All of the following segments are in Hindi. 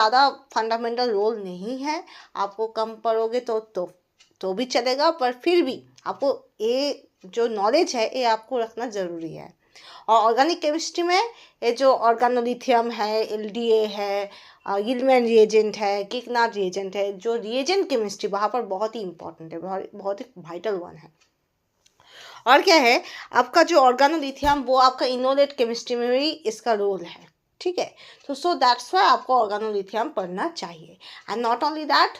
ज़्यादा फंडामेंटल रोल नहीं है, आपको कम पढ़ोगे तो भी चलेगा, पर फिर भी आपको ये जो नॉलेज है ये आपको रखना ज़रूरी है। और ऑर्गेनिक केमिस्ट्री में ये जो ऑर्गेनोलिथियम है, एलडीए है, गिलमैन रिएजेंट है, किकनाट रिएजेंट है, जो रिएजेंट केमिस्ट्री वहाँ पर बहुत ही इंपॉर्टेंट है, बहुत ही वाइटल वन है। और क्या है, आपका जो ऑर्गेनोलिथियम वो आपका इनोलेट केमिस्ट्री में भी इसका रोल है, ठीक है। तो सो दैट्स वाई आपको ऑर्गेनोलिथियम पढ़ना चाहिए। And not only that,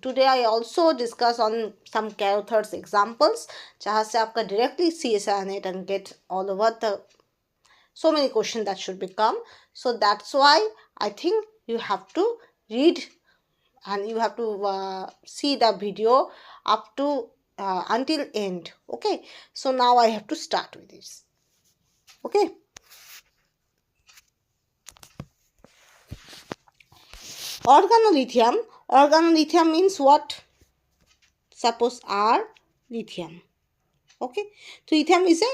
today I also discuss on some Carothers examples, जहाँ से आपका directly CSIR-NET and get all over the so many questions that should become. So that's why I think you have to read and you have to see the video up to until end. Okay, so now I have to start with this. Okay, organolithium means what? Suppose R lithium. Okay, so lithium is a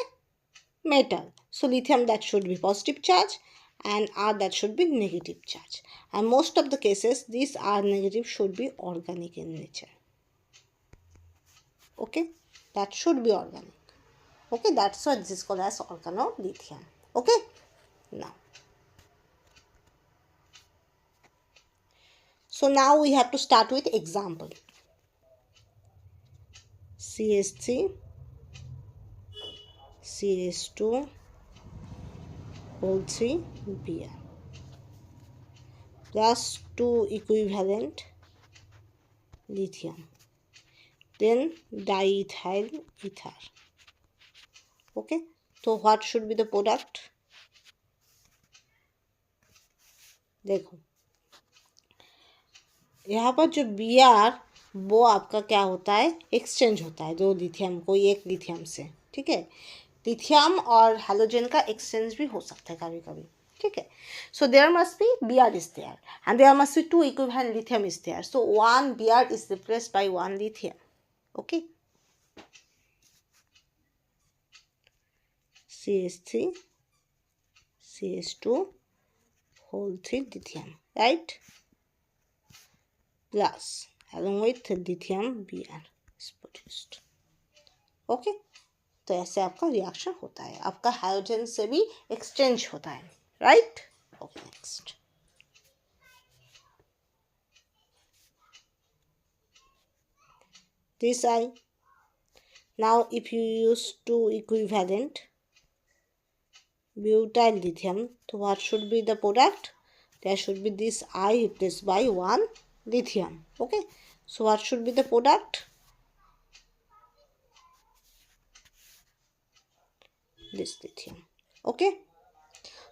metal, so lithium that should be positive charge and R that should be negative charge, and most of the cases these R negative should be organic in nature. Okay, that should be organic. Okay, that's why this is called as organolithium. Okay, now so now we have to start with example. CH3 CH2 O3 Br plus 2 equivalent lithium, then diethyl ether. Okay, so what should be the product? देखो यहाँ पर जो Br वो आपका क्या होता है, एक्सचेंज होता है दो लिथियम, कोई एक लिथियम से, ठीक है। लिथियम और हैलोजन का एक्सचेंज भी हो सकता है कभी कभी, ठीक है। So there must be Br is there and there must be 2 equivalent lithium is there, so 1 Br is replaced by 1 lithium. Okay, CH3 CH2 whole 3 lithium, right, plus along with lithium Br is produced. Okay, तो ऐसे आपका रिएक्शन होता है, आपका हाइड्रोजन से भी एक्सचेंज होता है, right. Okay, next. This I. Now if you use 2 equivalent butyl lithium, so what should be the product? There should be this I replaced by 1 lithium. Okay, so what should be the product? This lithium. Okay,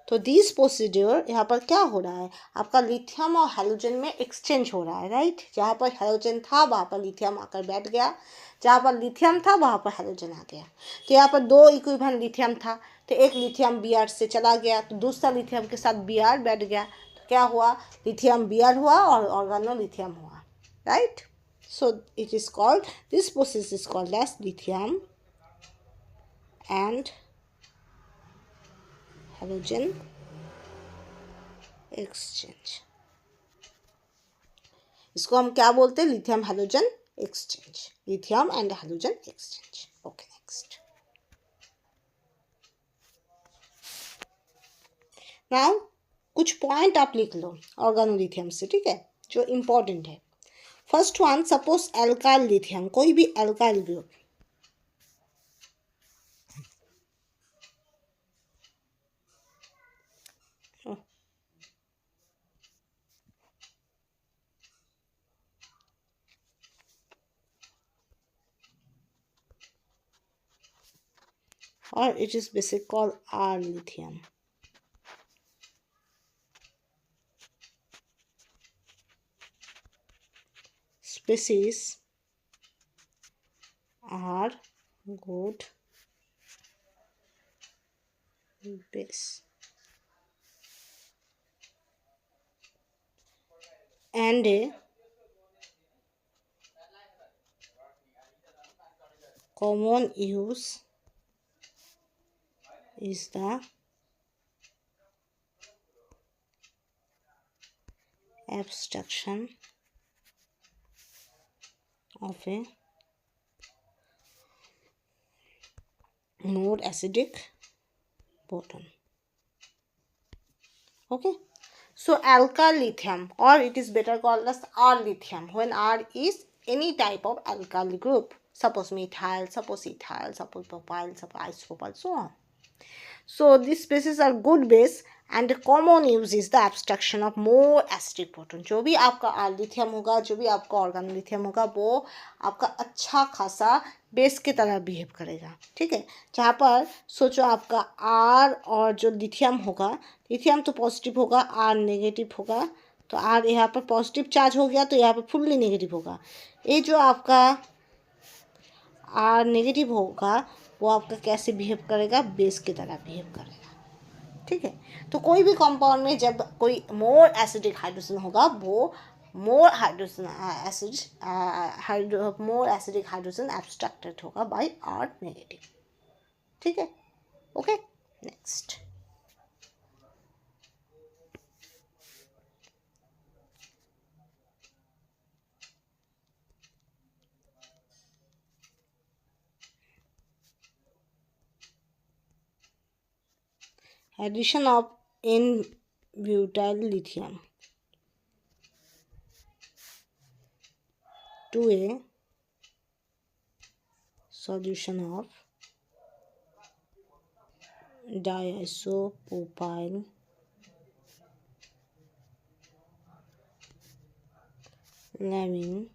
तो दिस प्रोसीड्योर यहाँ पर क्या हो रहा है, आपका लिथियम और हैलोजन में एक्सचेंज हो रहा है, राइट. जहाँ पर हैलोजन था वहाँ पर लिथियम आकर बैठ गया, जहाँ पर लिथियम था वहाँ पर हैलोजन आ गया. तो यहाँ पर 2 इक्विवेलेंट लिथियम था, तो एक लिथियम Br से चला गया, तो दूसरा लिथियम के साथ Br बैठ गया, तो क्या हुआ, लिथियम Br हुआ और ऑर्गेनोलिथियम हुआ, right. So it is called, this process is called as lithium and halogen exchange. इसको हम क्या बोलते हैं, lithium halogen exchange, lithium and halogen exchange. Okay, next. Now कुछ पॉइंट आप लिख लो ऑर्गेनोलिथियम से, ठीक है, जो इंपॉर्टेंट है. First one, suppose alkyl lithium, कोई भी alkyl group, or it is basically called R lithium. Species are good base and a common use is the abstraction of a more acidic proton. Okay, so alkyl lithium, or it is better called as R lithium, when R is any type of alkyl group, suppose methyl, suppose ethyl, suppose propyl, suppose isopropyl, so on. So these bases are good base and common use is the abstraction of more acidic proton. जो भी आपका R lithium होगा, जो भी आपका ऑर्गेनो लिथियम होगा, वो आपका अच्छा खासा बेस की तरह बिहेव करेगा. ठीक है, जहाँ पर सोचो आपका R और जो लिथियम होगा, लिथियम तो पॉजिटिव होगा, R नेगेटिव होगा, तो R यहाँ पर पॉजिटिव चार्ज हो गया तो यहाँ पर फुल्ली नेगेटिव होगा. ये जो आपका R नेगेटिव होगा वो आपका कैसे बिहेव करेगा, बेस की तरह बिहेव करेगा. ठीक है, तो कोई भी कंपाउंड में जब कोई मोर एसिडिक हाइड्रोजन होगा, वो more hydrogen more acidic hydrogen abstracted होगा बाय R नेगेटिव. ठीक है, okay. Next, addition of N-butyl lithium to a solution of diisopropyl lamine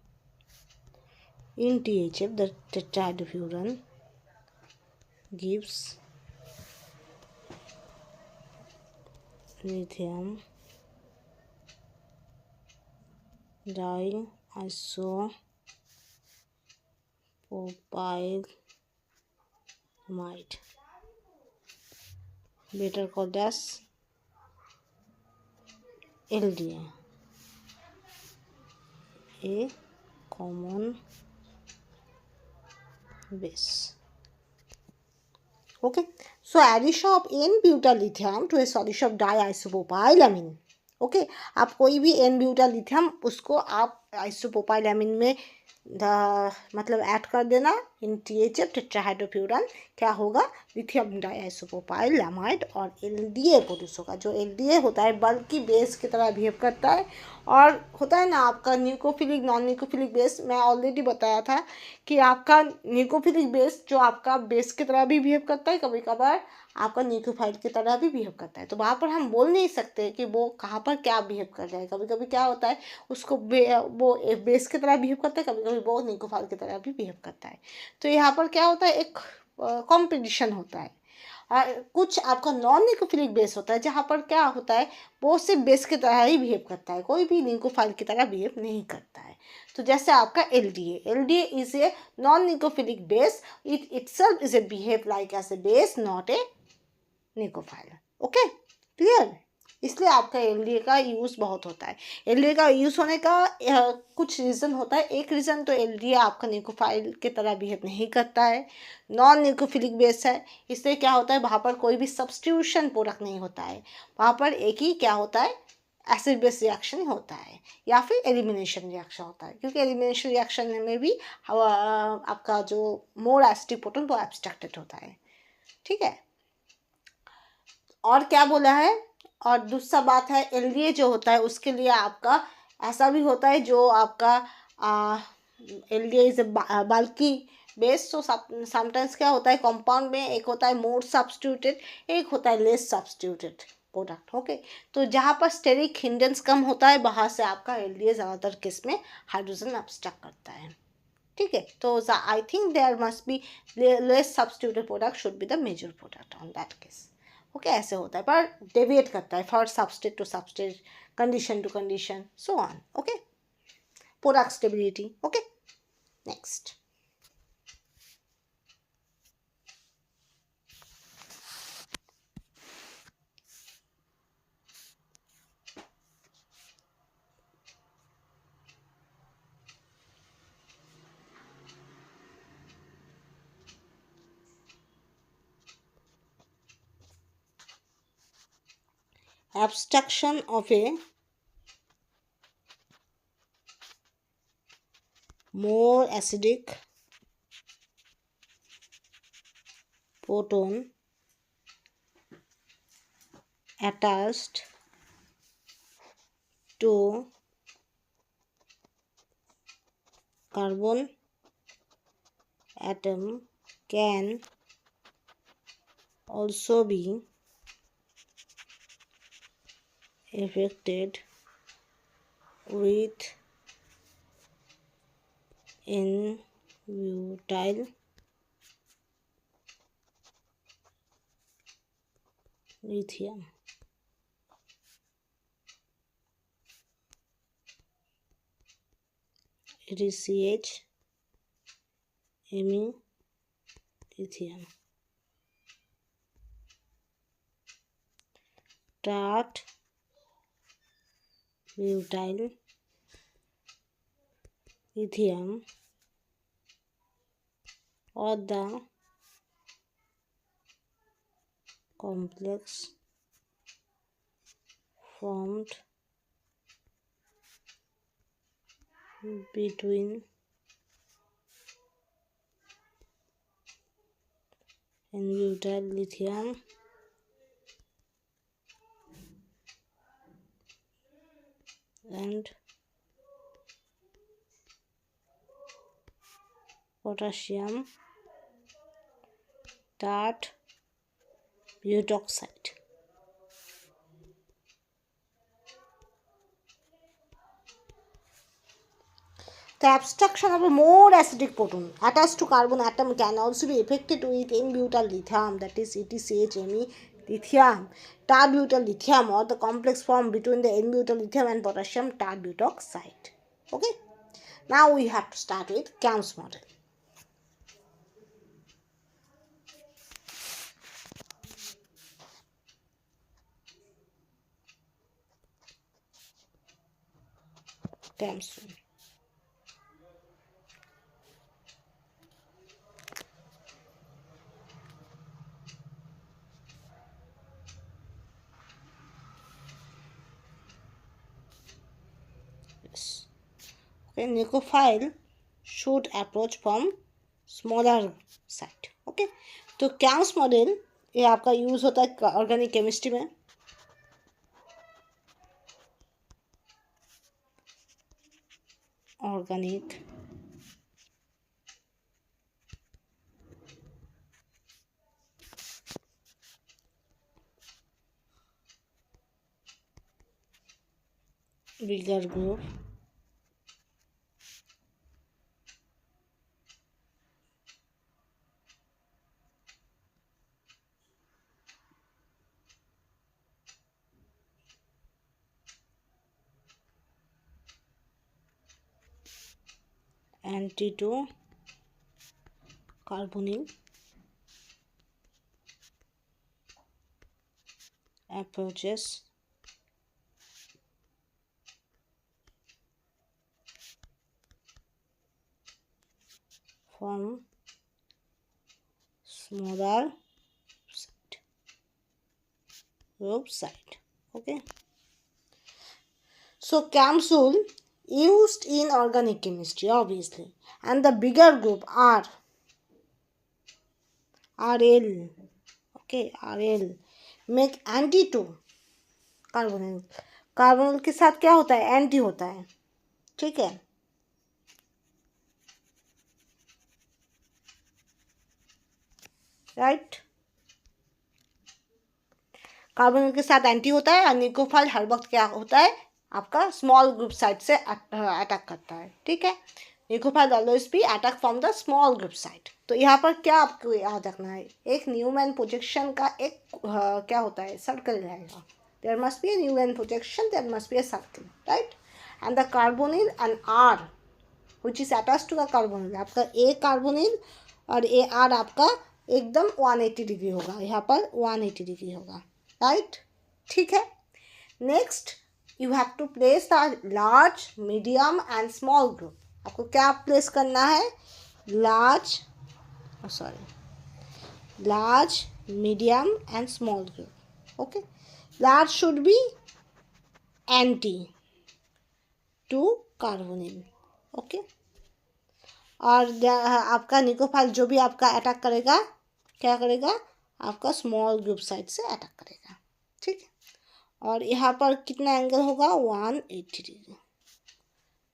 in THF, the tetrahydrofuran gives lithium diisopropylamide, better called as LDA, a common base. Okay, so addition of N-butyl lithium to a solution of diisopropylamine. Okay, आप कोई भी N-butyl lithium उसको आप आइसोप्रोपाइलामिन में मतलब ऐड कर देना इन THF टेट्राहाइड्रोफ्यूरन, क्या होगा, लिथियम डाइआइसोप्रोपाइलामाइड और LDA प्रोड्यूस होगा. जो LDA होता है बल्कि बेस की तरह बिहेव करता है, और होता है ना आपका न्यूक्लियोफिलिक नॉन न्यूक्लियोफिलिक बेस. मैं ऑलरेडी बताया था कि आपका न्यूक्लियोफिलिक बेस जो आपका बेस की तरह भी बिहेव करता है, कभी कभार आपका न्यूक्लियोफाइल की तरह भी बिहेव करता है. तो वहाँ पर हम बोल नहीं सकते कि वो कहाँ पर क्या बिहेव कर रहा है. कभी कभी क्या होता है, उसको वो बेस की तरह बिहेव करता है, कभी कभी वो न्यूक्लियोफाइल की तरह भी बिहेव करता है. तो यहाँ पर क्या होता है, एक कॉम्पिटिशन होता है. कुछ आपका नॉन न्यूक्लियोफिलिक बेस होता है जहाँ पर क्या होता है, वो सिर्फ बेस की तरह ही बिहेव करता है, कोई भी न्यूक्लियोफाइल की तरह बिहेव नहीं करता है. तो जैसे आपका LDA is a non nucleophilic base, it itself is a behave like as a base, not a nucleophile. Okay, clear. इसलिए आपका LDA का यूज़ बहुत होता है. LDA का यूज़ होने का कुछ रीज़न होता है. एक रीज़न तो LDA आपका न्यूक्लियोफाइल की तरह बिहेव नहीं करता है, नॉन न्यूक्लियोफिलिक बेस है, इसलिए क्या होता है, वहाँ पर कोई भी सब्स्टिट्यूशन प्रोडक्ट नहीं होता है. वहाँ पर एक ही क्या होता है, एसिड बेस रिएक्शन होता है या फिर एलिमिनेशन रिएक्शन होता है, क्योंकि एलिमिनेशन रिएक्शन में भी आपका जो मोर एसिडिक प्रोटॉन वो एब्स्ट्रैक्टेड होता है. ठीक है, और क्या बोला है, और दूसरा बात है LDA जो होता है उसके लिए आपका ऐसा भी होता है, जो आपका LDA इज बल्कि बेस. तो समटाइम्स क्या होता है, कंपाउंड में एक होता है मोर सब्स्टिट्यूटेड, एक होता है लेस सब्स्टिट्यूटेड प्रोडक्ट. ओके, तो जहाँ पर स्टेरिक हिंडेंस कम होता है वहाँ से आपका LDA ज़्यादातर केस में हाइड्रोजन एब्स्ट्रैक्ट करता है. ठीक है, तो I think there must be less substituted product should be the major product on that case. Okay, ऐसे होता है, पर डेविएट करता है for substrate to substrate, condition to condition, so on. Okay, product stability. Okay, next, abstraction of a more acidic proton attached to carbon atom can also be affected with n-butyl lithium. It is CH Me lithium. Tert butyl lithium or the complex formed between n-butyl lithium and potassium tert butoxide. The abstraction of a more acidic proton attached to carbon atom can also be affected with n-butyl lithium, that is CTCH-Me lithium, tert-butyl lithium, or the complex form between the n-butyl lithium and potassium tert butoxide. Okay. Now we have to start with CAMS model. CAMS. Yes. Okay, nucleophile should approach from smaller side. Okay, तो CAMS मॉडल ये आपका यूज होता है ऑर्गेनिक केमिस्ट्री में. Organic bigger group anti to carbonyl approaches from smaller group side. Okay, so CAMS rule used in organic chemistry obviously, and the bigger group are RL. Okay, RL make anti to carbonyl. Carbonyl के साथ क्या होता है? एंटी होता है. ठीक है, राइट. कार्बोनिल के साथ एंटी होता है और निकोफाइल हर वक्त क्या होता है? आपका स्मॉल ग्रुप साइड से अटैक करता है. ठीक है, nucleophile always be attack from the small group side. तो यहाँ पर क्या आपको याद रखना है? एक न्यूमैन प्रोजेक्शन का एक क्या होता है? सर्कल रहेगा. There must be a Newman projection, there must be a circle, right? And the carbonyl and R which is attached to the carbonyl, आपका A carbonyl और A R आपका एकदम 180 डिग्री होगा. यहाँ पर 180 डिग्री होगा, right? ठीक है. Next you have to place the large, medium and small group. आपको क्या प्लेस करना है? Large medium and small group. Okay, large should be anti to carbonyl. Okay, और आपका निकोफाइल जो भी आपका अटैक करेगा, क्या करेगा, आपका स्मॉल ग्रुप साइड से अटैक करेगा, ठीक है। और यहाँ पर कितना एंगल होगा, 180 डिग्री,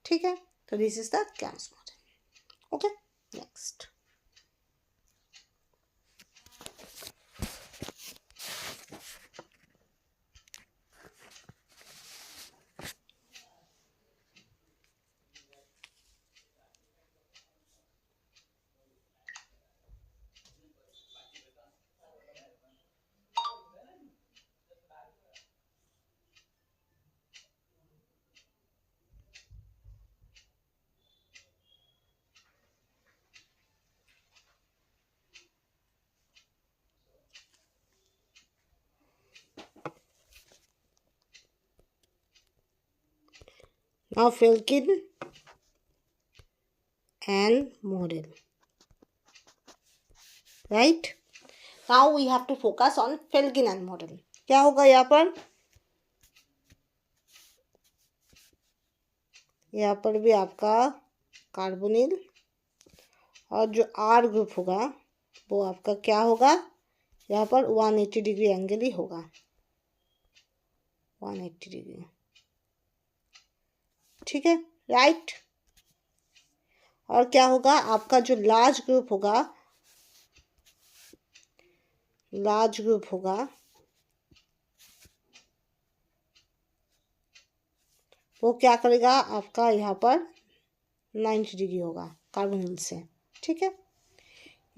ठीक है। तो this is the camps model. Okay, next. Now Felkin and model, right? Now we have to focus on Felkin and model. क्या होगा यहाँ पर, यहाँ पर भी आपका कार्बोनिल और जो R ग्रुप होगा वो आपका क्या होगा, यहाँ पर 180 डिग्री एंगल ही होगा, 180 डिग्री, ठीक है, राइट। और क्या होगा, आपका जो लार्ज ग्रुप होगा वो क्या करेगा, आपका यहाँ पर 90 डिग्री होगा कार्बोनिल से, ठीक है।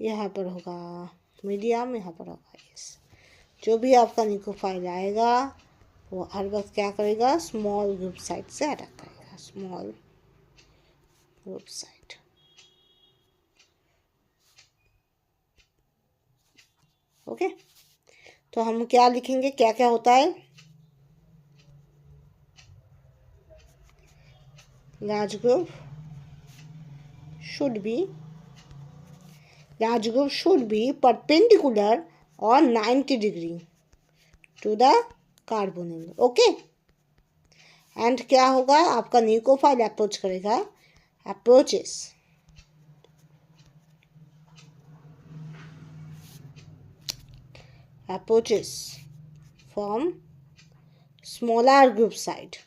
यहाँ पर होगा मीडियम, यहाँ पर होगा यस। जो भी आपका निकोफाइल आएगा वो हर वक्त क्या करेगा, स्मॉल ग्रुप साइड से अटैक करेगा, स्मॉल ग्रुप साइड, ओके। तो हम क्या लिखेंगे, क्या क्या होता है, large group should be perpendicular or 90 degree to the carbonyl, okay। And क्या होगा, आपका निकोफाइल अप्रोच करेगा, approaches from smaller group side,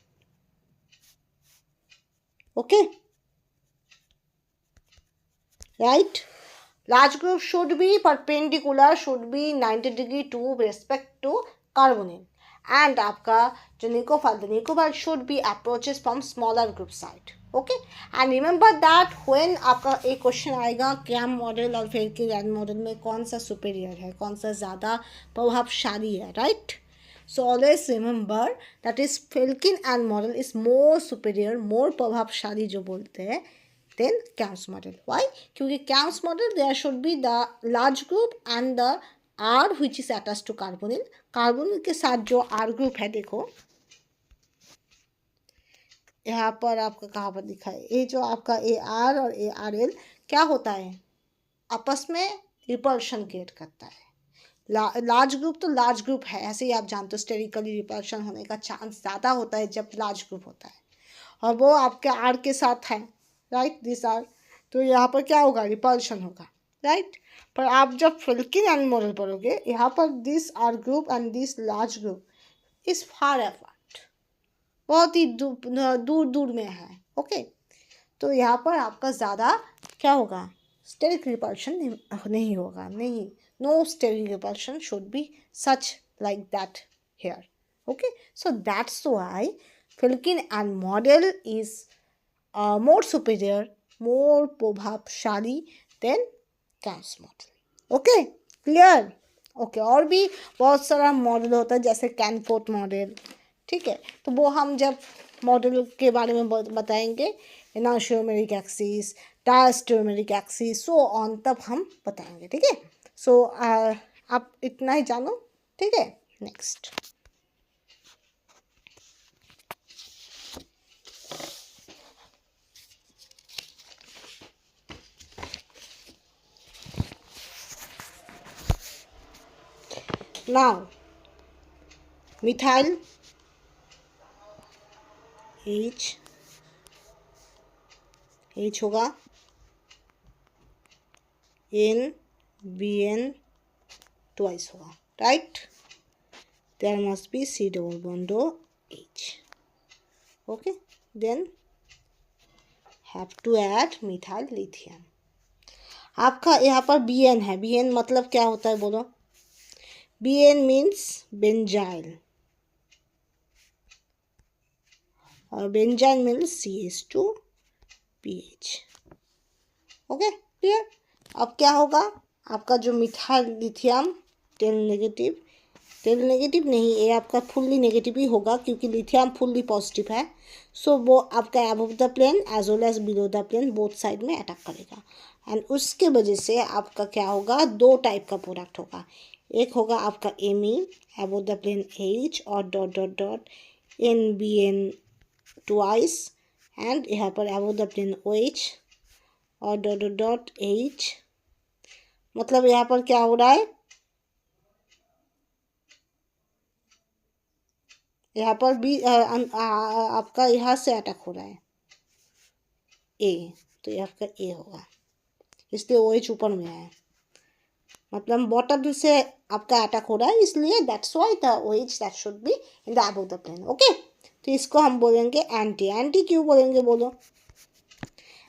okay, right। Large group should be perpendicular, should be 90 degree to respect to carbonyl, and आपका जो निकोफाइल should be approaches from smaller group side, okay। and remember that when आपका एक क्वेश्चन आएगा कैम मॉडल और फेल्किन एंड मॉडल में कौन सा सुपेरियर है, कौन सा ज़्यादा प्रभावशाली है, right. So always remember that is Felkin and model is more superior, more प्रभावशाली जो बोलते हैं then CAMS model. Why? क्योंकि CAMS model there should be the large group and the R which is attached to carbonyl. Carbonyl के साथ जो R group है, देखो यहाँ पर आपका कहाँ पर दिखा है, ये जो आपका AR और ARL क्या होता है, आपस में रिपल्शन क्रिएट करता है। लार्ज ग्रुप तो लार्ज ग्रुप है, ऐसे ही आप जानते हो स्टेरिकली रिपल्शन होने का चांस ज़्यादा होता है जब लार्ज ग्रुप होता है, और वो आपके आर के साथ है, राइट, दिस आर, तो यहाँ पर क्या होगा, रिपल्शन होगा, राइट। पर आप जब फेल्किन एंड मॉडल पढ़ोगे, यहाँ पर this are group and this large group is far apart, बहुत ही दूर दूर में है, ओके। तो यहाँ पर आपका ज़्यादा क्या होगा, स्टेरिक रिपल्शन नहीं होगा, नहीं, no steric repulsion should be such like that here, okay। So that's why Felkin and model is more superior, more प्रभावशाली than CAMS model, okay, clear, okay। और भी बहुत सारा मॉडल होता है जैसे कैनफोर्थ मॉडल, ठीक है, तो वो हम जब मॉडल के बारे में बताएंगे, एनास्टोमेरिक एक्सिस, डायस्टोमेरिक एक्सिस, सो ऑन, तब हम बताएंगे, ठीक है। सो आप इतना ही जानो, ठीक है। नेक्स्ट, नाउ मिथाइल H होगा, एन बी एन ट्वाइस होगा, right. There must be C double bond O H. Okay, then have to add methyl lithium. आपका यहाँ पर बी एन है, बी एन मतलब क्या होता है बोलो? बी एन मीन्स बेंजाइल, और benzyl means CH2PH। Okay, clear? अब क्या होगा? आपका जो मिथाइल लिथियम टेल नेगेटिव नहीं, ये आपका फुल्ली नेगेटिव ही होगा क्योंकि लिथियम फुल्ली पॉजिटिव है। सो वो आपका above the plane as well as below the plane both side में अटैक करेगा, एंड उसके वजह से आपका क्या होगा? दो टाइप का प्रोडक्ट होगा। एक होगा आपका Me above the plane H और dot dot dot NBN twice, and यहाँ पर अबव द प्लेन OH और डॉट डॉट डॉट H। मतलब यहाँ पर क्या हो रहा है? यहाँ पर भी आपका यहाँ से अटैक हो रहा है ए, तो ये आपका ए होगा, इसलिए OH ऊपर में है, मतलब बॉटम से आपका अटैक हो रहा है, इसलिए that's why the OH that should be in the above the plane. Okay, तो इसको हम बोलेंगे एंटी। एंटी क्यों बोलेंगे बोलो?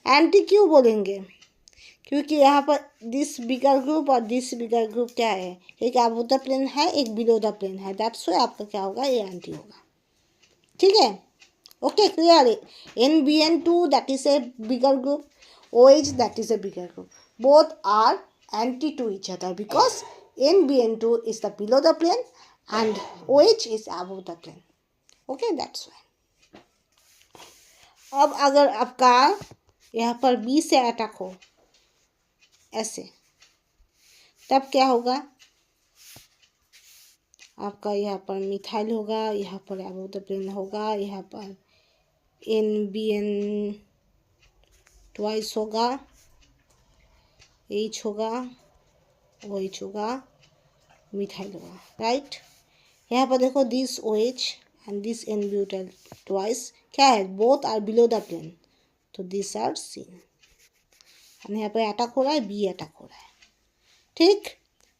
एंटी क्यों बोलेंगे? क्योंकि यहाँ पर दिस बिगर ग्रुप और दिस बिगर ग्रुप क्या है? एक अबव द प्लेन है, एक बिलो द प्लेन है, दैट्स व्हाई आपका क्या होगा? ये एंटी होगा। ठीक है, okay, clear? NBN2 that is a bigger group, OH that is a bigger group, both are anti to each other because NBN2 is the below the plane and OH is above the plane. Okay, that's why. अब अगर आपका यहाँ पर B से अटैक हो ऐसे, तब क्या होगा? आपका यहाँ पर मिथाइल होगा, यहाँ पर अबव द प्लेन होगा, यहाँ पर NBN ट्वाइस होगा, H होगा, OH होगा, मिथाइल होगा, राइट। यहाँ पर देखो this OH and this n-butyl twice क्या है? Both are below the plane, तो दिस आर सीन। यहाँ पर अटैक हो रहा है, बी अटैक हो रहा है, ठीक।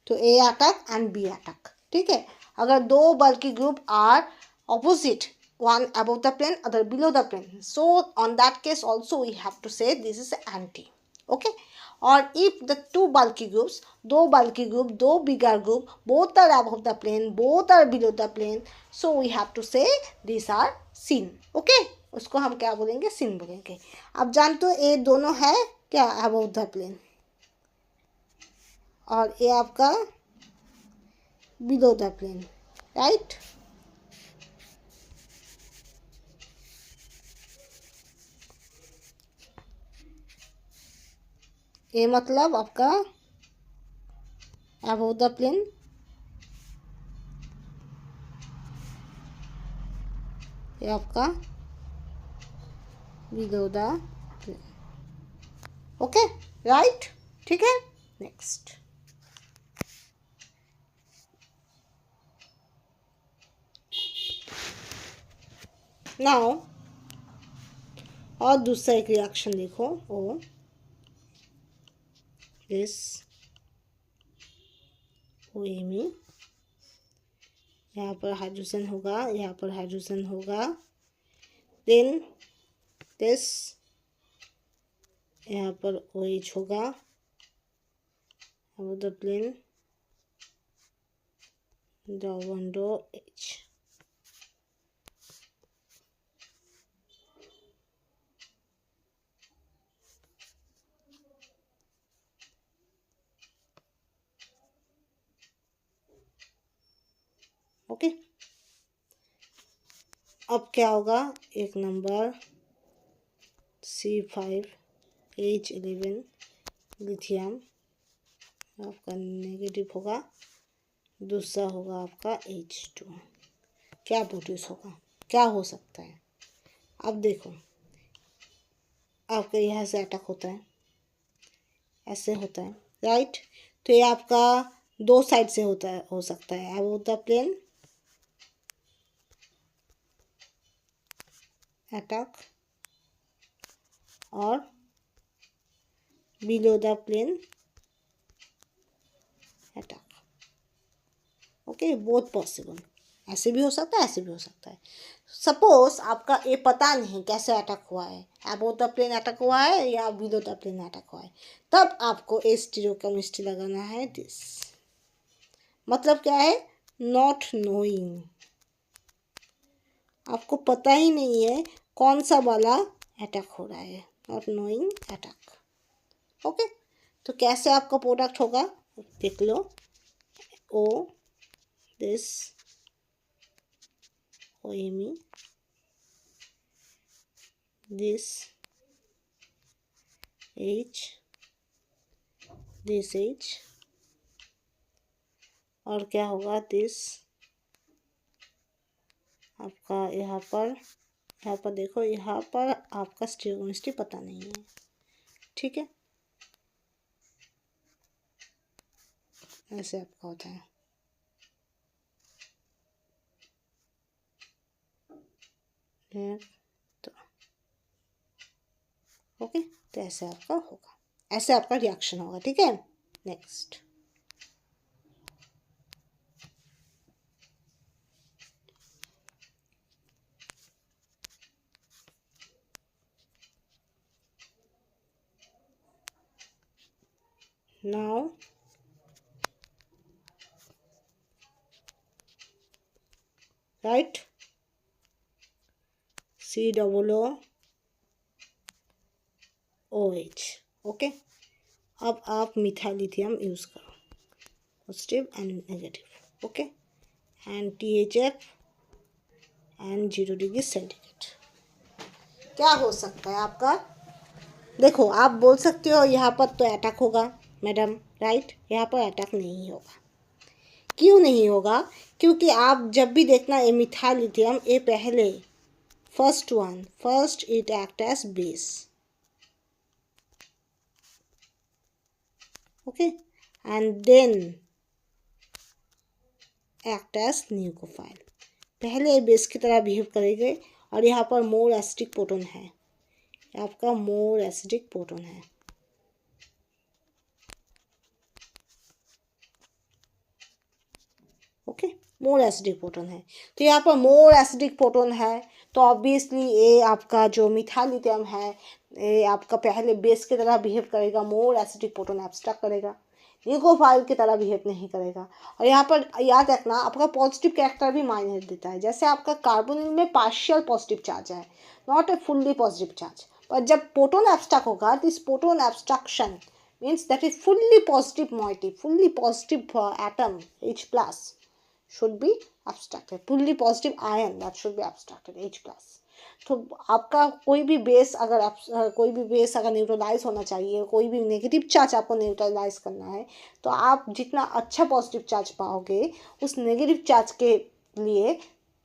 तो A attack and B attack, ठीक है। अगर दो bulky group are opposite, one above the plane, other below the plane, so on that case also we have to say this is anti. Okay, or if the two bulky groups, दो bulky group, दो bigger group, both are above the plane, both are below the plane, so we have to say these are syn. Okay, उसको हम क्या बोलेंगे? सिन बोलेंगे। अब जानते हो ये दोनों है क्या? above the plane, और ये आपका below the plane, right? ये मतलब आपका above the plane, ये आपका below the plane। Okay, right, ठीक है। नेक्स्ट, नाउ और दूसरा एक रिएक्शन देखो, ओ दिस OMe, यहाँ पर हाइड्रोजन होगा, यहाँ पर हाइड्रोजन होगा, देन दिस यहाँ पर OH होगा, अब द प्लेन H। ओके, अब क्या होगा? एक नंबर C5H11 लिथियम आपका नेगेटिव होगा, दूसरा होगा आपका H2। क्या प्रोड्यूस होगा? क्या हो सकता है? अब देखो, आपका यहाँ से अटैक होता है, ऐसे होता है, राइट। तो ये आपका दो साइड से होता है, हो सकता है अबव द प्लेन अटैक और below the plane okay, both possible, ऐसे भी हो सकता है, ऐसे भी हो सकता है। सपोज आपका ये पता नहीं कैसे अटैक हुआ है, अबोव द प्लेन अटैक हुआ है या बिलो द प्लेन अटैक हुआ है, तब आपको स्टीरियोकेमिस्ट्री लगाना है दिस। मतलब क्या है, नॉट नोइंग, आपको पता ही नहीं है कौन सा वाला अटैक हो रहा है, नॉट नोइंग अटैक। ओके, तो कैसे आपका प्रोडक्ट होगा देख लो, ओ this OMe, this H, this H, और क्या होगा दिस आपका यहाँ पर देखो, यहाँ पर आपका स्टीरियोकेमिस्ट्री पता नहीं है, ठीक है, ऐसे आपका होता है। तो ओके, तो ऐसे आपका होगा, ऐसे आपका रिएक्शन होगा, ठीक है। Next, now right COOH, okay. अब आप मिथाइल लिथियम यूज़ करो, positive and negative, okay, and THF and 0 degree centigrade. क्या हो सकता है आपका, देखो आप बोल सकते हो यहाँ पर तो अटैक होगा मैडम, राइट, यहाँ पर अटैक नहीं होगा। क्यों नहीं होगा, क्योंकि आप जब भी देखना ये मिथाइल लिथियम, ये पहले first it act as base, okay, and then act as nucleophile. पहले बेस की तरह बिहेव करेंगे, और यहाँ पर मोर एसिडिक प्रोटॉन है, आपका मोर एसिडिक प्रोटॉन है, ओके, मोर एसिडिक प्रोटॉन है। तो यहाँ पर मोर एसिडिक प्रोटॉन है, तो ऑब्वियसली ये आपका जो मिथाइल लिथियम है, ये आपका पहले बेस की तरह बिहेव करेगा, मोर एसिडिक प्रोटॉन एब्स्ट्रैक्ट करेगा, न्यूक्लियोफाइल की तरह बिहेव नहीं करेगा। और यहाँ पर याद रखना, आपका पॉजिटिव कैरेक्टर भी मायने देता है। जैसे आपका कार्बोनिल में पार्शियल पॉजिटिव चार्ज है, not a fully positive charge, पर जब प्रोटॉन एब्स्ट्रैक्ट होगा, this proton abstraction means that is fully positive moiety, fully positive atom H plus should be abstracted, fully positive ion that should be abstracted H plus। तो आपका कोई भी बेस अगर न्यूट्रलाइज होना चाहिए, कोई भी नेगेटिव चार्ज आपको न्यूट्रलाइज करना है, तो आप जितना अच्छा पॉजिटिव चार्ज पाओगे उस नेगेटिव चार्ज के लिए,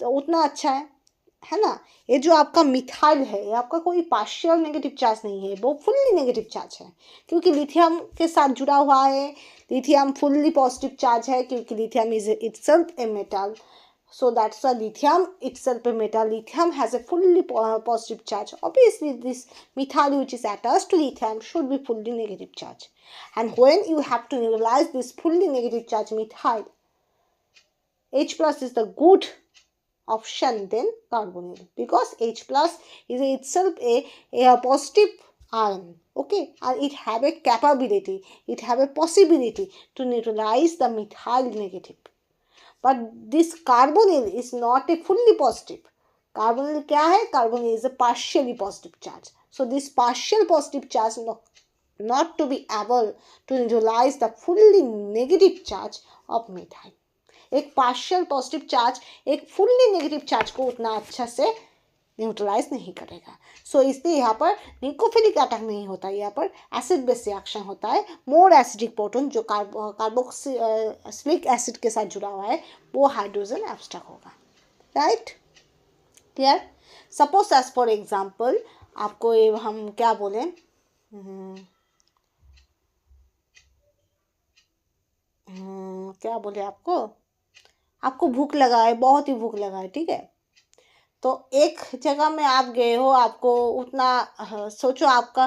तो उतना अच्छा है ना। ये जो आपका मिथाइल है, ये आपका कोई पार्शियल नेगेटिव चार्ज नहीं है, वो फुल्ली नेगेटिव चार्ज है, क्योंकि लिथियम के साथ जुड़ा हुआ है। लिथियम फुल्ली पॉजिटिव चार्ज है, क्योंकि lithium is itself a metal, so that's why lithium itself a metal, lithium has a fully positive charge. Obviously this methyl which is attached to lithium should be fully negative charge, and when you have to neutralize this fully negative charge methyl, H plus is the good option than carbonyl, because H plus is itself a positive ion, okay, and it have a capability, it have a possibility to neutralize the methyl negative. But this carbonyl is not a fully positive. Carbonyl क्या है, carbonyl is a partially positive charge, so this partial positive charge not to be able to neutralize the fully negative charge of methyl। एक पार्शियल पॉजिटिव चार्ज एक फुल्ली नेगेटिव चार्ज को उतना अच्छा से न्यूट्रलाइज नहीं करेगा। सो इसलिए यहाँ पर न्यूक्लियोफिलिक अटैक नहीं होता है, यहाँ पर एसिड बेस रिएक्शन होता है। मोर एसिडिक प्रोटॉन जो कार्बोक्सिलिक एसिड के साथ जुड़ा हुआ है, वो हाइड्रोजन एब्स्ट्रैक्ट होगा, right, clear. Suppose as for example आपको ये हम क्या बोले, क्या बोले आपको भूख लगा है, बहुत ही भूख लगा है, ठीक है। तो एक जगह में आप गए हो, आपको उतना सोचो आपका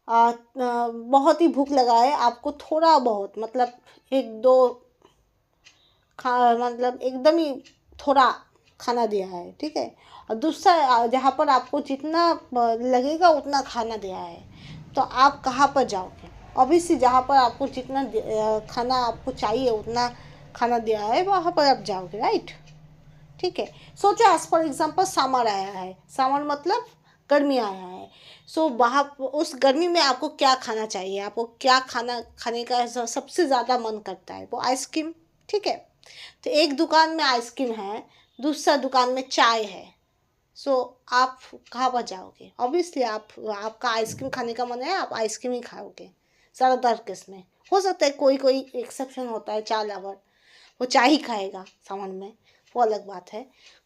बहुत ही भूख लगा है, आपको थोड़ा बहुत मतलब 1-2 मतलब एकदम ही थोड़ा खाना दिया है, ठीक है। और दूसरा जहाँ पर आपको जितना लगेगा उतना खाना दिया है, तो आप कहाँ पर जाओगे? ऑब्वियसली जहाँ पर आपको जितना खाना आपको चाहिए उतना खाना दिया है वहाँ पर आप जाओगे, राइट। ठीक है। सोचो एज फॉर एग्जाम्पल समर आया है, समर मतलब गर्मी आया है। सो वहाँ उस गर्मी में आपको क्या खाना चाहिए, आपको क्या खाना खाने का सबसे ज़्यादा मन करता है? वो आइसक्रीम, ठीक है। तो एक दुकान में आइसक्रीम है, दूसरा दुकान में चाय है। सो आप कहाँ पर जाओगे? ऑब्वियसली आपका आइसक्रीम खाने का मन है, आप आइसक्रीम ही खाओगे ज़्यादातर केस में। हो सकता है कोई कोई एक्सेप्शन होता है, चाय लवर, वो चाय ही खाएगा सामान में, वो अलग बात है।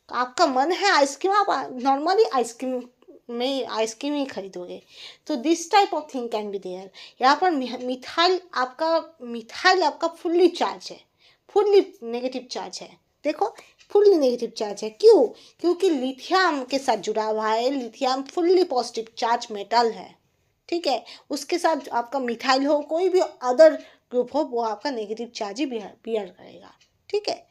तो आपका मन है आइसक्रीम, आप नॉर्मली आइसक्रीम में आइसक्रीम ही खरीदोगे। तो this type of thing can be there. यहाँ पर मिथाइल आपका फुल्ली चार्ज है, फुल्ली नेगेटिव चार्ज है। देखो, फुल्ली नेगेटिव चार्ज है। क्यों? क्योंकि लिथियम के साथ जुड़ा हुआ है। Lithium fully positive charge metal है, ठीक है। उसके साथ आपका मिथाइल हो, कोई भी अदर ग्रुप हो, वो आपका नेगेटिव चार्ज ही बियर करेगा, ठीक है।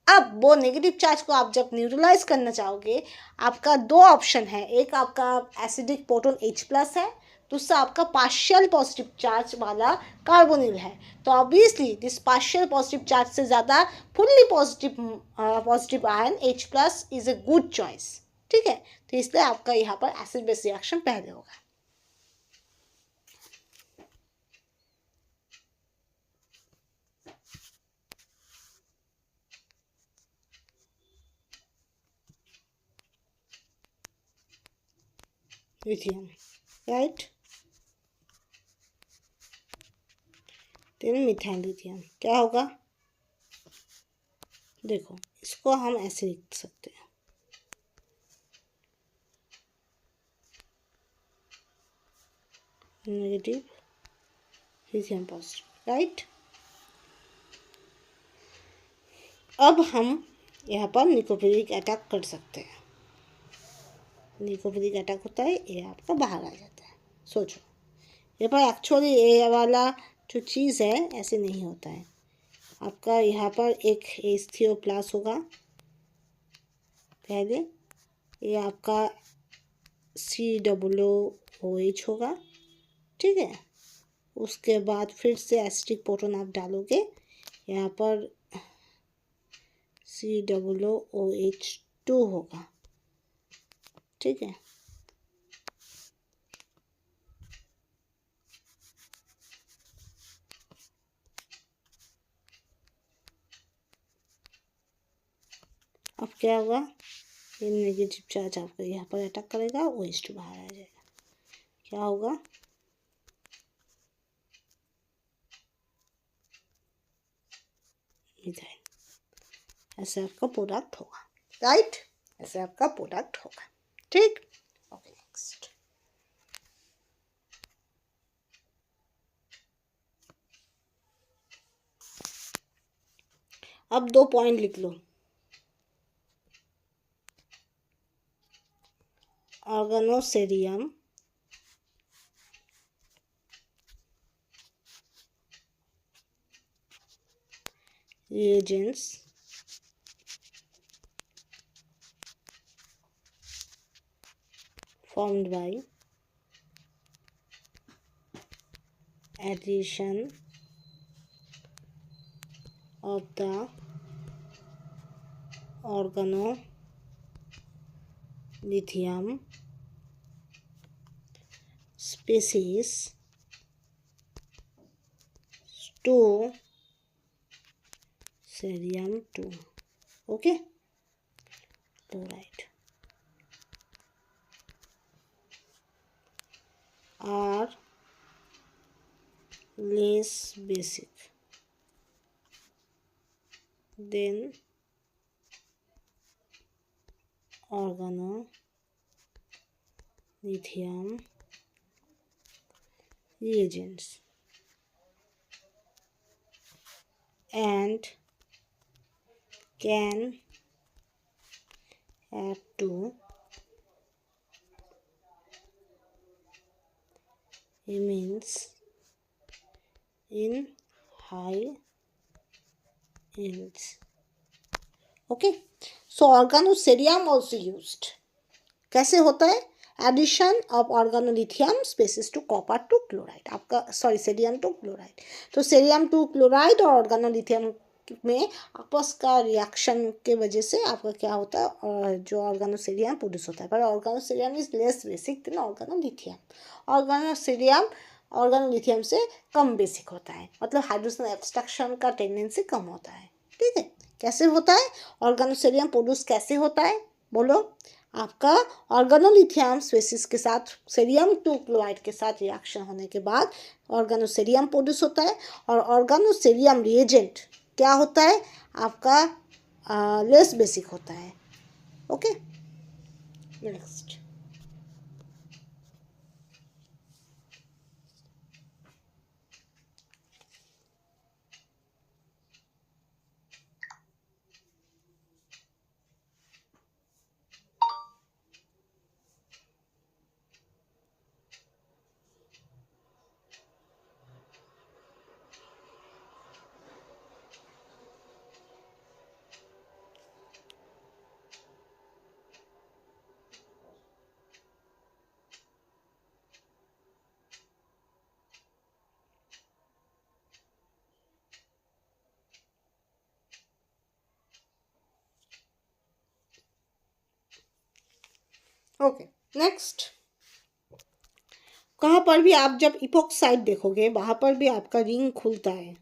अब वो नेगेटिव चार्ज को आप जब न्यूट्रलाइज करना चाहोगे, आपका दो ऑप्शन है। एक आपका एसिडिक प्रोटॉन H+ है, दूसरा आपका पार्शियल पॉजिटिव चार्ज वाला कार्बोनिल है। तो obviously this partial positive charge से ज़्यादा fully positive ion H+ is a good choice, ठीक है। तो इसलिए आपका यहाँ पर एसिड बेस रिएक्शन पहले होगा। Lithium, right. then methyl lithium क्या होगा? देखो, इसको हम ऐसे लिख सकते हैं, नेगेटिव लिथियम पॉजिटिव, राइट। अब हम यहाँ पर निकोपेरिक अटैक कर सकते हैं। निकोपेरिक अटैक होता है, ये आपका बाहर आ जाता है। सोचो, यहाँ पर एक्चुअली ये वाला जो चीज़ है ऐसे नहीं होता है। आपका यहाँ पर एक H3O+ होगा पहले, ये आपका COOH होगा, ठीक है। उसके बाद फिर से एसिडिक प्रोटॉन आप डालोगे, यहाँ पर COOH2 होगा, ठीक है। अब क्या होगा? ये नेगेटिव चार्ज आपका यहाँ पर अटैक करेगा, OH2 बाहर आ जाएगा। क्या होगा? मिथाइल। ऐसे आपका प्रोडक्ट होगा, राइट। ऐसे आपका प्रोडक्ट होगा, ठीक। Okay, next. अब 2 पॉइंट लिख लो। ऑर्गेनोसेरियम reagents formed by addition of the organolithium species to cerium 2, okay, chloride are less basic than organolithium reagents and can add to amines in high yields. Okay, so organocerium also used. कैसे होता है? Addition of organolithium species to copper two chloride, आपका सॉरी सेरियम टू क्लोराइड। तो सेरियम टू क्लोराइड और ऑर्गेनोलिथियम में आपस का रिएक्शन के वजह से आपका क्या होता है, और जो ऑर्गेनोसेरियम प्रोड्यूस होता है। पर organocerium is less basic than organolithium. Organocerium organolithium से कम बेसिक होता है, मतलब हाइड्रोजन एब्स्ट्रक्शन का टेंडेंसी कम होता है। ठीक है, कैसे होता है ऑर्गेनोसेरियम प्रोड्यूस, कैसे होता है बोलो? आपका ऑर्गेनोलिथियम स्पेसिस के साथ सेरियम टू क्लोराइड के साथ रिएक्शन होने के बाद ऑर्गेनोसेरियम प्रोड्यूस होता है, और ऑर्गेनोसेरियम रिएजेंट क्या होता है आपका लेस बेसिक होता है। Okay, next. Okay, next. कहाँ पर भी आप जब इपोक्साइड देखोगे वहाँ पर भी आपका रिंग खुलता है।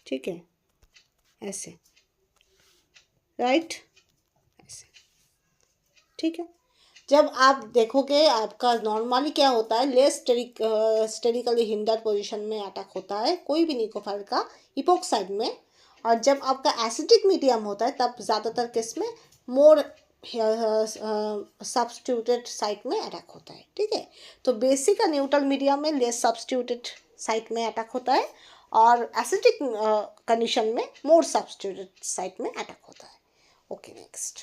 ठीक है, ऐसे, राइट, ऐसे। ठीक है, जब आप देखोगे आपका नॉर्मली क्या होता है, लेस स्टेरिकली हिंडर पोजीशन में अटैक होता है कोई भी निकोफाइल का इपोक्साइड में, और जब आपका एसिडिक मीडियम होता है तब ज़्यादातर केस में मोर सब्स्टिट्यूटेड साइट में अटैक होता है। ठीक है, तो बेसिक और न्यूट्रल मीडियम में लेस सब्स्टिट्यूटेड साइट में अटैक होता है, और एसिडिक कंडीशन में मोर सब्स्टिट्यूटेड साइट में अटैक होता है। Okay, next.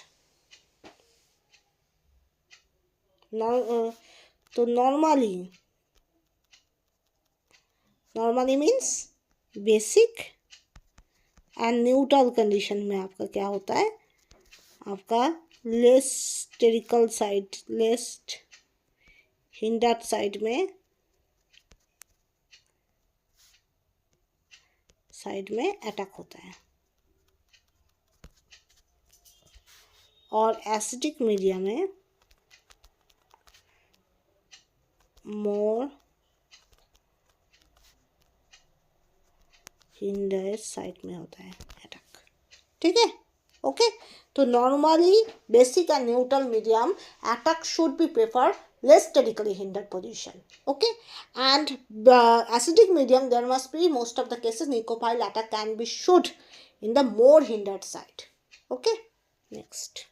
तो normally means basic and neutral condition में आपका क्या होता है, आपका less sterical side, less hindered side में अटैक होता है, और एसिडिक मीडिया में मोर हिंडर्ड साइड में होता है अटैक। ठीक है, ओके। तो normally basic and neutral medium attack should be prefer less statically hindered position. Okay, and acidic medium there must be most of the cases nicophile attack can be should in the more hindered side. Okay, next.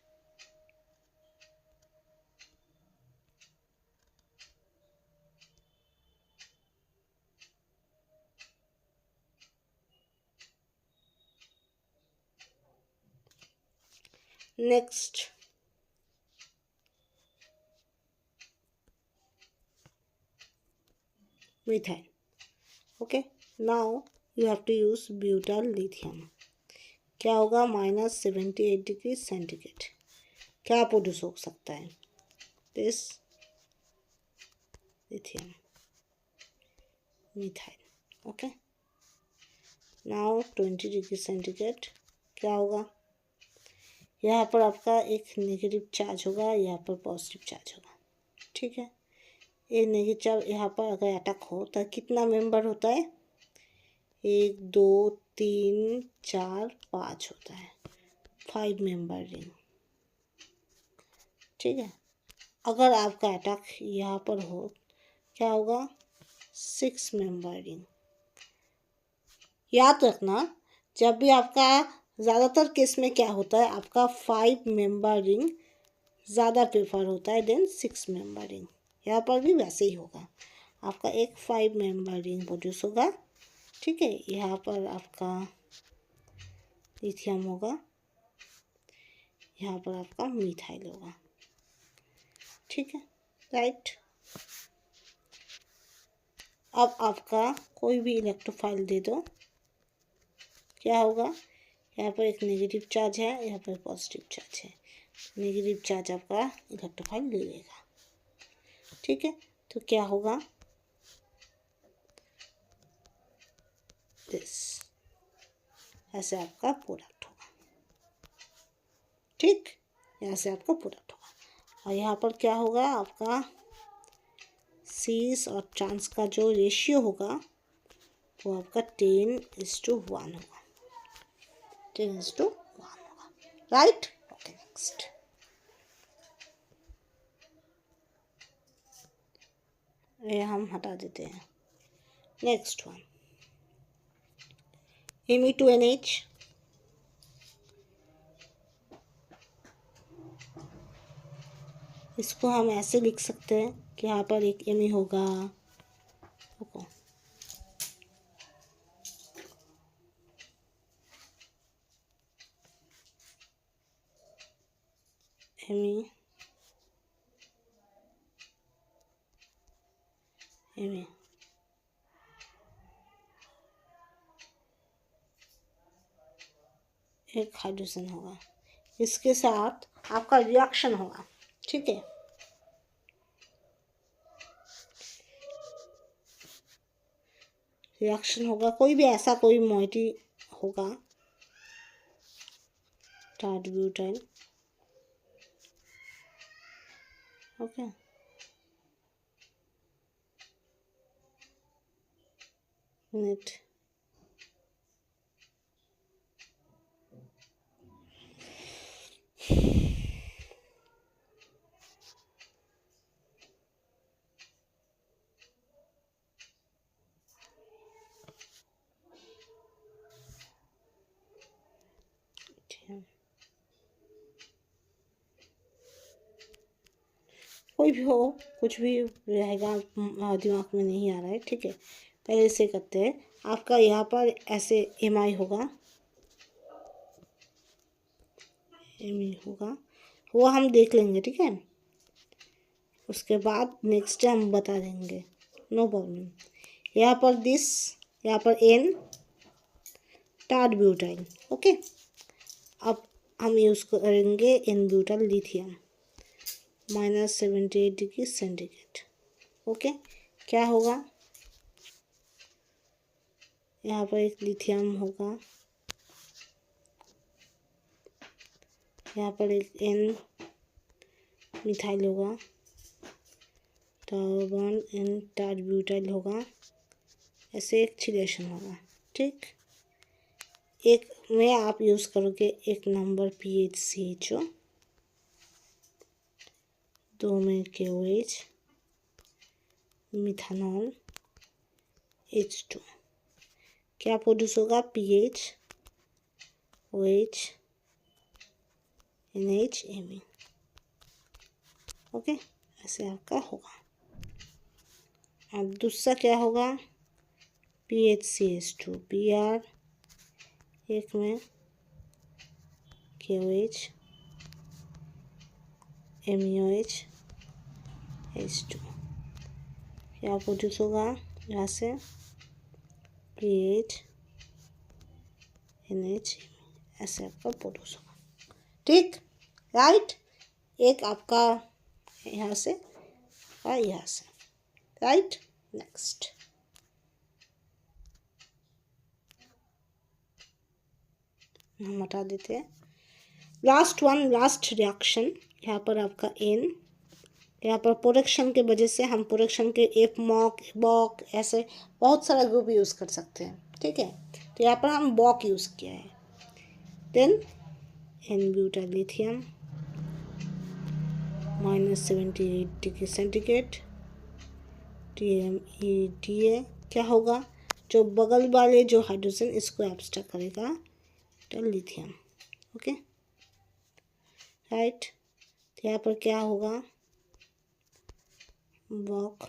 Next, methyl. Okay, now you have to use butyl lithium. क्या होगा, -78 डिग्री सेंटीग्रेड। क्या प्रोड्यूस हो सकता है, this lithium methyl. Okay, now 20 degree centigrade क्या होगा, यहाँ पर आपका एक नेगेटिव चार्ज होगा, यहाँ पर पॉजिटिव चार्ज होगा। ठीक है, एक नेगेटिव चार्ज यहाँ पर अगर अटैक हो तो कितना मेंबर होता है, 1 2 3 4 5 होता है, 5 मेंबर रिंग। ठीक है, अगर आपका अटैक यहाँ पर हो क्या होगा, 6 मेंबर रिंग। याद रखना, जब भी आपका ज़्यादातर केस में क्या होता है, आपका 5 मेंबर रिंग ज़्यादा प्रेफर होता है देन 6 मेंबर रिंग। यहाँ पर भी वैसे ही होगा, आपका एक 5 मेंबर रिंग प्रोड्यूस होगा। ठीक है, यहाँ पर आपका लिथियम होगा, यहाँ पर आपका मिथाइल होगा। ठीक है, राइट। अब आपका कोई भी इलेक्ट्रोफाइल दे दो, क्या होगा, यहाँ पर एक नेगेटिव चार्ज है, यहाँ पर पॉजिटिव चार्ज है। नेगेटिव चार्ज आपका इलेक्ट्रोफाइल ले लेगा, ठीक है। तो क्या होगा, दिस, ऐसे आपका प्रोडक्ट होगा, ठीक, यहाँ से आपका प्रोडक्ट होगा। और यहाँ पर क्या होगा, आपका सीस और ट्रांस का जो रेशियो होगा वो आपका 10:1 होगा, 10:1 होगा, राइट। Okay, next. ये हम हटा देते हैं। नेक्स्ट वन, Me2NH, इसको हम ऐसे लिख सकते हैं कि यहाँ पर एक Me होगा, Me, Me, एक हाइड्रोजन होगा, इसके साथ आपका रिएक्शन होगा, ठीक है। रिएक्शन होगा, कोई भी ऐसा कोई मोइटी होगा, टार्ट ब्यूटाइल, ओके। मिनट, कोई भी हो, कुछ भी रहेगा दिमाग में नहीं आ रहा है, ठीक है। पहले से करते हैं, आपका यहाँ पर ऐसे Mi होगा, Mi होगा, वो हम देख लेंगे, ठीक है। उसके बाद नेक्स्ट हम बता देंगे, नो प्रॉब्लम। यहाँ पर दिस, यहाँ पर N, टार्ट ब्यूटाइल, ओके। अब हम यूज़ करेंगे N butyl lithium, -78 degree centigrade, okay. क्या होगा, यहाँ पर एक लिथियम होगा, यहाँ पर एक N मिथाइल होगा, कार्बन N टार्ट ब्यूटाइल होगा, ऐसे एक चिलेशन होगा, ठीक। एक में आप यूज़ करोगे एक नंबर PHCHO, 2 में KOH, मिथानॉल, H2, क्या प्रोड्यूस होगा, PH OH NH Me, okay. ऐसे आपका होगा। अब दूसरा क्या होगा, PHCH2, Br, एक में KOH MeOH H2, क्या प्रोड्यूस होगा, यहाँ से PH NH, ऐसे आपका प्रोड्यूस होगा, ठीक, राइट। एक आपका यहाँ से और यहाँ से, राइट। नेक्स्ट, हम हटा देते हैं। लास्ट वन, लास्ट रिएक्शन, यहाँ पर आपका N, यहाँ पर प्रोडक्शन के वजह से हम प्रोडक्शन के एपमॉक, बॉक, ऐसे बहुत सारा ग्रुप यूज़ कर सकते हैं, ठीक है। तो यहाँ पर हम बॉक यूज़ किया है। Then N butyl lithium, -78 degree centigrade, TMEDA, क्या होगा, जो बगल वाले जो हाइड्रोजन इसको एब्स्ट्रैक्ट करेगा, तो लिथियम, ओके, राइट। तो यहाँ पर क्या होगा, बॉक,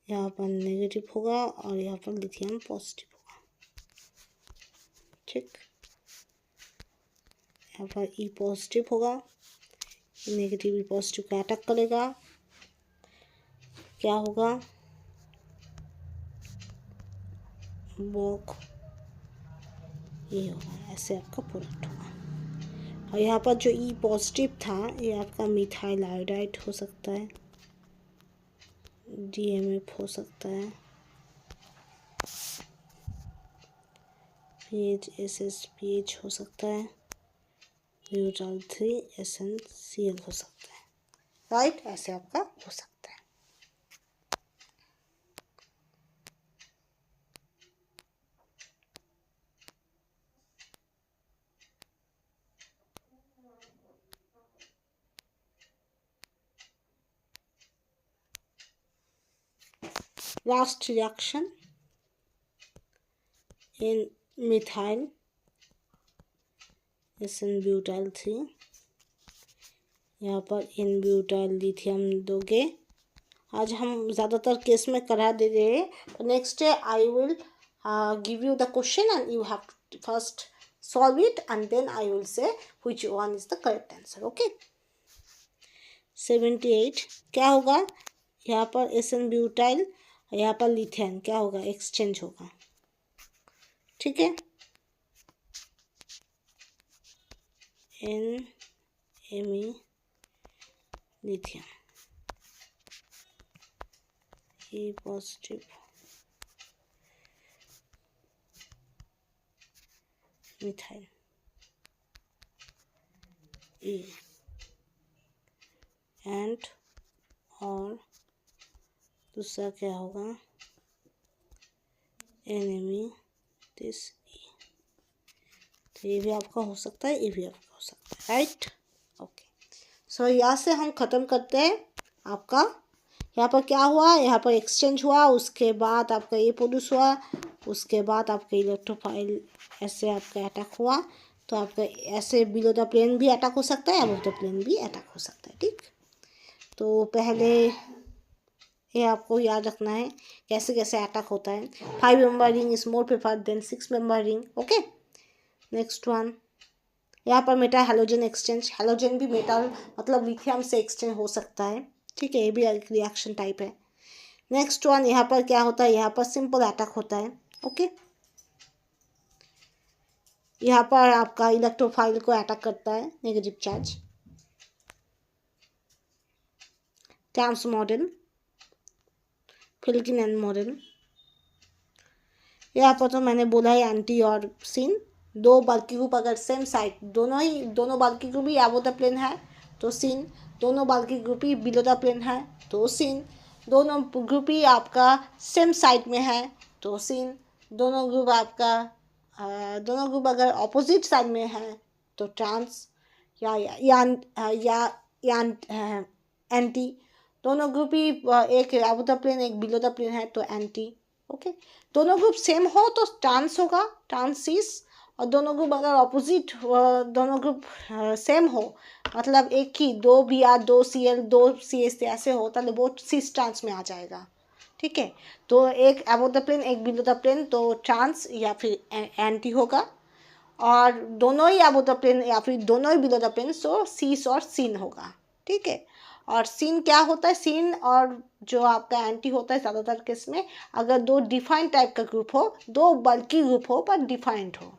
यहाँ पर नेगेटिव होगा और यहाँ पर लिथियम पॉजिटिव होगा, ठीक। यहाँ पर E पॉजिटिव होगा, नेगेटिव E पॉजिटिव का अटैक करेगा, क्या होगा, बॉक ये होगा, ऐसे आपका प्रोडक्ट होगा। और यहाँ पर जो ई पॉजिटिव था ये आपका मिथाइल आयोडाइड हो सकता है, DMF हो सकता है, PH SSPH हो सकता है, ब्यूटाइल 3 SnCl हो सकता है, राइट। ऐसे आपका हो सकता है। Last reaction in methyl SN-butyl 3, यहाँ पर इन ब्यूटाइल लिथियम दोगे। आज हम ज़्यादातर केस में करा दे रहे हैं। Next day I will give you the question and you have to first solve it and then I will say which one is the correct answer. Okay. 78 क्या होगा, यहाँ पर SN ब्यूटाइल, यहाँ पर लिथियम, क्या होगा, एक्सचेंज होगा। ठीक है, NMe lithium, E positive, methyl, E and, और दूसरा क्या होगा, NMe दिस E। तो ये भी आपका हो सकता है, ये भी आपका हो सकता है, राइट। ओके, सो यहाँ से हम ख़त्म करते हैं। आपका यहाँ पर क्या हुआ, यहाँ पर एक्सचेंज हुआ, उसके बाद आपका ये प्रोड्यूस हुआ, उसके बाद आपका इलेक्ट्रोफाइल ऐसे आपका अटैक हुआ। तो आपका ऐसे बिलो द प्लेन भी अटैक हो सकता है, अबव द प्लेन भी अटैक हो सकता है। ठीक, तो पहले ये आपको याद रखना है कैसे कैसे अटैक होता है। 5 member ring is more preferred than 6 member ring. Okay, next one, यहाँ पर मेटल हैलोजन एक्सचेंज, हैलोजन भी मेटल मतलब लिथियम से एक्सचेंज हो सकता है। ठीक है, ये भी एक रिएक्शन टाइप है। नेक्स्ट वन, यहाँ पर क्या होता है, यहाँ पर सिंपल अटैक होता है। ओके, यहाँ पर आपका इलेक्ट्रोफाइल को अटैक करता है नेगेटिव चार्ज। टैम्स मॉडल, फिल्किन एंड मॉडल, यहाँ पर तो मैंने बोला है एंटी और सिन। दो बल्कि ग्रुप अगर सेम साइड, दोनों बल्कि ग्रुप ही अबव द प्लेन है तो सिन, दोनों बल्कि ग्रुप ही बिलो द प्लेन है तो सिन, दोनों ग्रुप ही आपका सेम साइड में है तो सिन, दोनों ग्रुप आपका दोनों ग्रुप अगर ऑपोजिट साइड में है तो ट्रांस या एंटी, दोनों ग्रुप ही एक अबव द प्लेन एक बिलो द प्लेन है तो एंटी। ओके, दोनों ग्रुप सेम हो तो ट्रांस होगा, ट्रांसिस। और दोनों ग्रुप अगर ऑपोजिट, दोनों ग्रुप सेम हो मतलब एक ही, 2 Br 2 Cl 2 CS ऐसे हो तो वो सिस ट्रांस में आ जाएगा। ठीक है, तो एक अबव द प्लेन एक बिलो द प्लेन तो ट्रांस या फिर एंटी होगा, और दोनों ही अबव द प्लेन या फिर दोनों ही बिलो द प्लेन सो सीस और सीन होगा। ठीक है, और सीन क्या होता है, सीन और जो आपका एंटी होता है ज़्यादातर केस में अगर दो डिफाइंड टाइप का ग्रुप हो, दो बल्कि ग्रुप हो पर डिफाइंड हो।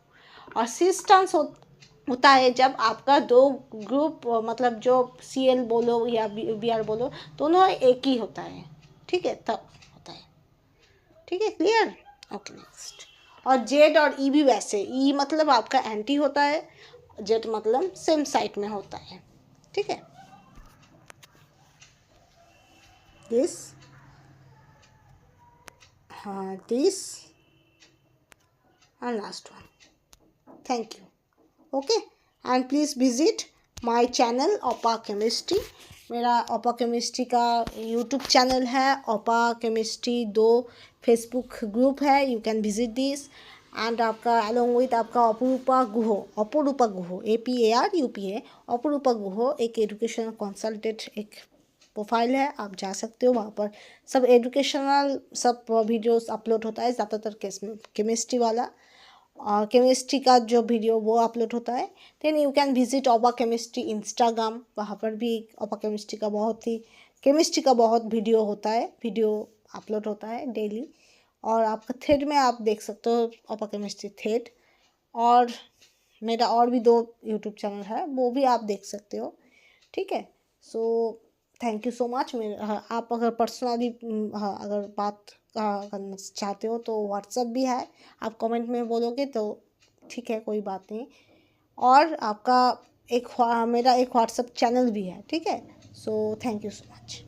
और सिस ट्रांस होता है जब आपका दो ग्रुप मतलब जो Cl बोलो या Br बोलो दोनों एक ही होता है। ठीक है, तब होता है। ठीक है, क्लियर। Okay, next. और जेड और ई भी वैसे, ई मतलब आपका एंटी होता है, जेड मतलब सेम साइड में होता है। ठीक है, this this and last one. Thank you. Okay, and please visit my channel Opa chemistry. मेरा ओपा केमिस्ट्री का यूट्यूब चैनल है, ओपा केमिस्ट्री 2 फेसबुक ग्रुप है, you can visit this. And आपका अलॉन्ग विथ आपका अपरूपा गुहो, अपरूपा गुहो APARUPA, अपरूपा गुहो एक एजुकेशनल कंसल्टेंट एक प्रोफाइल है, आप जा सकते हो वहाँ पर। सब एजुकेशनल सब वीडियोस अपलोड होता है, ज़्यादातर केमिस्ट्री वाला और केमिस्ट्री का जो वीडियो वो अपलोड होता है। Then you can visit Opa chemistry Instagram, वहाँ पर भी ओपा केमिस्ट्री का बहुत वीडियो होता है, वीडियो अपलोड होता है डेली। और आपका थ्रेड में आप देख सकते हो ओपा केमिस्ट्री थ्रेड। और मेरा और भी 2 यूट्यूब चैनल है, वो भी आप देख सकते हो, ठीक है। So thank you so much. आप अगर पर्सनली अगर बात करना चाहते हो तो व्हाट्सअप भी है, आप कमेंट में बोलोगे तो ठीक है, कोई बात नहीं। और आपका मेरा एक व्हाट्सअप चैनल भी है, ठीक है। So thank you so much.